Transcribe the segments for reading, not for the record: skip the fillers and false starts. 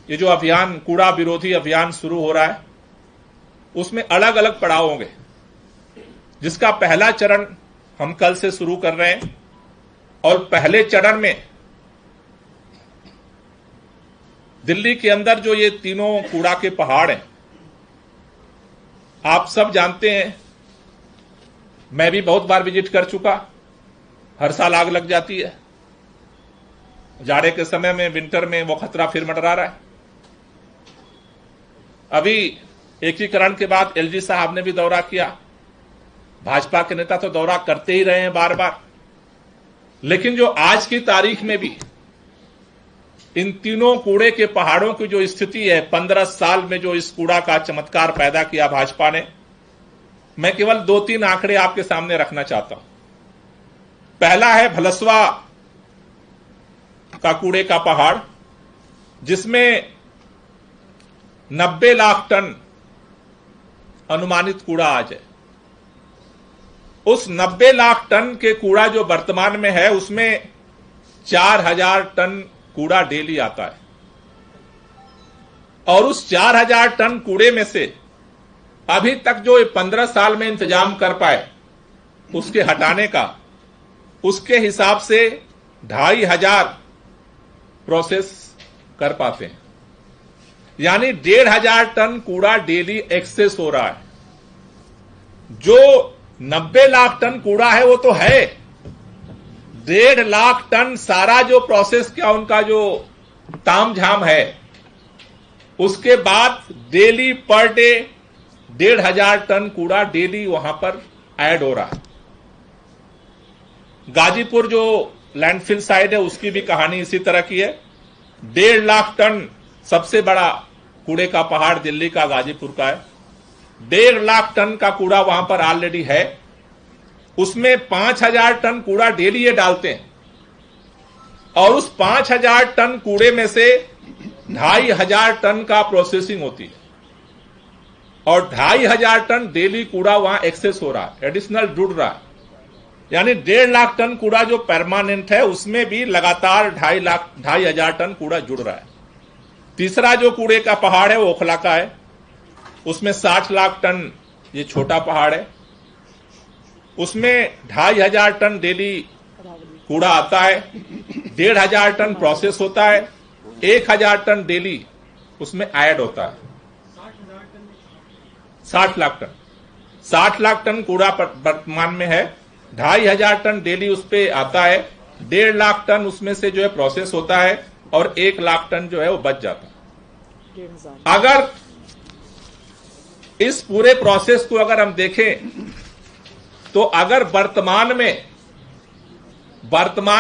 ये जो अभियान, कूड़ा विरोधी अभियान शुरू हो रहा है, उसमें अलग अलग पड़ाव होंगे, जिसका पहला चरण हम कल से शुरू कर रहे हैं। और पहले चरण में दिल्ली के अंदर जो ये तीनों कूड़ा के पहाड़ हैं, आप सब जानते हैं, मैं भी बहुत बार विजिट कर चुका। हर साल आग लग जाती है, जाड़े के समय में, विंटर में वो खतरा फिर मंडरा रहा है। अभी एकीकरण के बाद एलजी साहब ने भी दौरा किया, भाजपा के नेता तो दौरा करते ही रहे हैं बार बार, लेकिन जो आज की तारीख में भी इन तीनों कूड़े के पहाड़ों की जो स्थिति है, 15 साल में जो इस कूड़ा का चमत्कार पैदा किया भाजपा ने, मैं केवल 2-3 आंकड़े आपके सामने रखना चाहता हूं। पहला है भलसवा का कूड़े का पहाड़, जिसमें 90 लाख टन अनुमानित कूड़ा आज है। उस 90 लाख टन के कूड़ा जो वर्तमान में है, उसमें 4000 टन कूड़ा डेली आता है। और उस 4000 टन कूड़े में से अभी तक जो 15 साल में इंतजाम कर पाए उसके हटाने का, उसके हिसाब से 2500 प्रोसेस कर पाते हैं, यानी 1500 टन कूड़ा डेली एक्सेस हो रहा है। जो 90 लाख टन कूड़ा है वो तो है, 1.5 लाख टन सारा जो प्रोसेस क्या उनका जो तामझाम है, उसके बाद डेली पर डे 1500 टन कूड़ा डेली वहां पर ऐड हो रहा है। गाजीपुर जो लैंडफिल साइड है, उसकी भी कहानी इसी तरह की है। 1.5 लाख टन सबसे बड़ा कूड़े का पहाड़ दिल्ली का गाजीपुर का है। 1.5 लाख टन का कूड़ा वहां पर ऑलरेडी है। उसमें 5000 टन कूड़ा डेली ये डालते हैं, और उस 5000 टन कूड़े में से 2500 टन का प्रोसेसिंग होती है, और 2500 टन डेली कूड़ा वहां एक्सेस हो रहा है, एडिशनल जुड़ रहा है। यानी 1.5 लाख टन कूड़ा जो परमानेंट है, उसमें भी लगातार 2500 टन कूड़ा जुड़ रहा है। तीसरा जो कूड़े का पहाड़ है वो ओखला का है, उसमें 60 लाख टन ये छोटा पहाड़ है। उसमें 2500 टन डेली कूड़ा आता है, 1500 टन प्रोसेस होता है, 1000 टन डेली उसमें ऐड होता है। 60 लाख टन 60 लाख टन कूड़ा वर्तमान में है, 2500 टन डेली उस पे आता है, 1.5 लाख टन उसमें से जो है प्रोसेस होता है, और 1 लाख टन जो है वो बच जाता है। अगर इस पूरे प्रोसेस को अगर हम देखें, तो अगर वर्तमान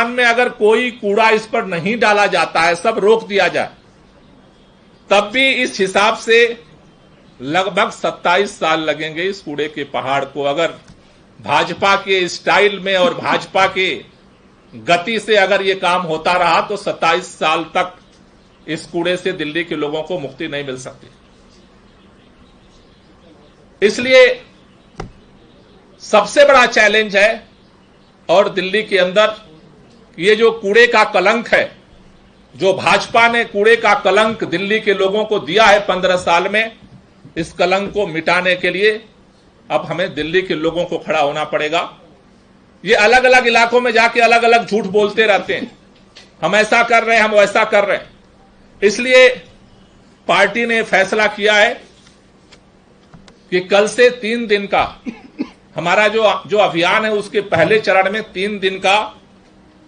में अगर कोई कूड़ा इस पर नहीं डाला जाता है, सब रोक दिया जाए, तब भी इस हिसाब से लगभग 27 साल लगेंगे इस कूड़े के पहाड़ को। अगर भाजपा के स्टाइल में और भाजपा के गति से अगर ये काम होता रहा, तो 27 साल तक इस कूड़े से दिल्ली के लोगों को मुक्ति नहीं मिल सकती। इसलिए सबसे बड़ा चैलेंज है, और दिल्ली के अंदर ये जो कूड़े का कलंक है, जो भाजपा ने कूड़े का कलंक दिल्ली के लोगों को दिया है 15 साल में, इस कलंक को मिटाने के लिए अब हमें दिल्ली के लोगों को खड़ा होना पड़ेगा। ये अलग अलग इलाकों में जाके अलग अलग झूठ बोलते रहते हैं, हम ऐसा कर रहे हैं, हम वैसा कर रहे हैं। इसलिए पार्टी ने फैसला किया है कि कल से 3 दिन का हमारा जो अभियान है, उसके पहले चरण में 3 दिन का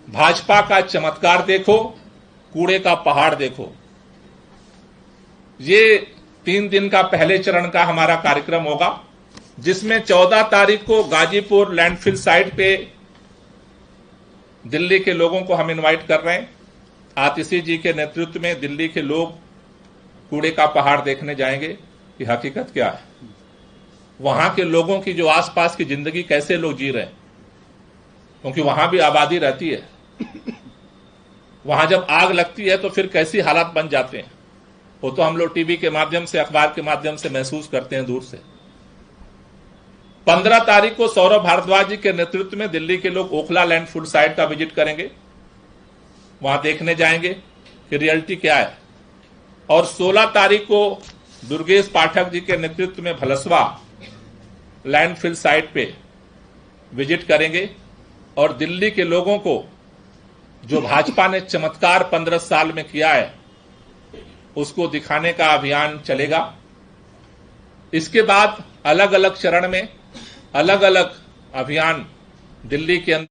भाजपा का चमत्कार देखो, कूड़े का पहाड़ देखो। ये 3 दिन का पहले चरण का हमारा कार्यक्रम होगा, जिसमें 14 तारीख को गाजीपुर लैंडफिल साइट पे दिल्ली के लोगों को हम इनवाइट कर रहे हैं। आतिशी जी के नेतृत्व में दिल्ली के लोग कूड़े का पहाड़ देखने जाएंगे कि हकीकत क्या है, वहां के लोगों की जो आसपास की जिंदगी कैसे लोग जी रहे हैं, क्योंकि वहां भी आबादी रहती है। वहां जब आग लगती है तो फिर कैसी हालात बन जाते हैं, वो तो हम लोग टीवी के माध्यम से, अखबार के माध्यम से महसूस करते हैं दूर से। 15 तारीख को सौरभ भारद्वाज जी के नेतृत्व में दिल्ली के लोग ओखला लैंडफिल साइट का विजिट करेंगे, वहां देखने जाएंगे कि रियलिटी क्या है। और 16 तारीख को दुर्गेश पाठक जी के नेतृत्व में भलसवा लैंडफिल साइट पे विजिट करेंगे और दिल्ली के लोगों को जो भाजपा ने चमत्कार 15 साल में किया है उसको दिखाने का अभियान चलेगा। इसके बाद अलग अलग चरण में अलग अलग अभियान दिल्ली के अंदर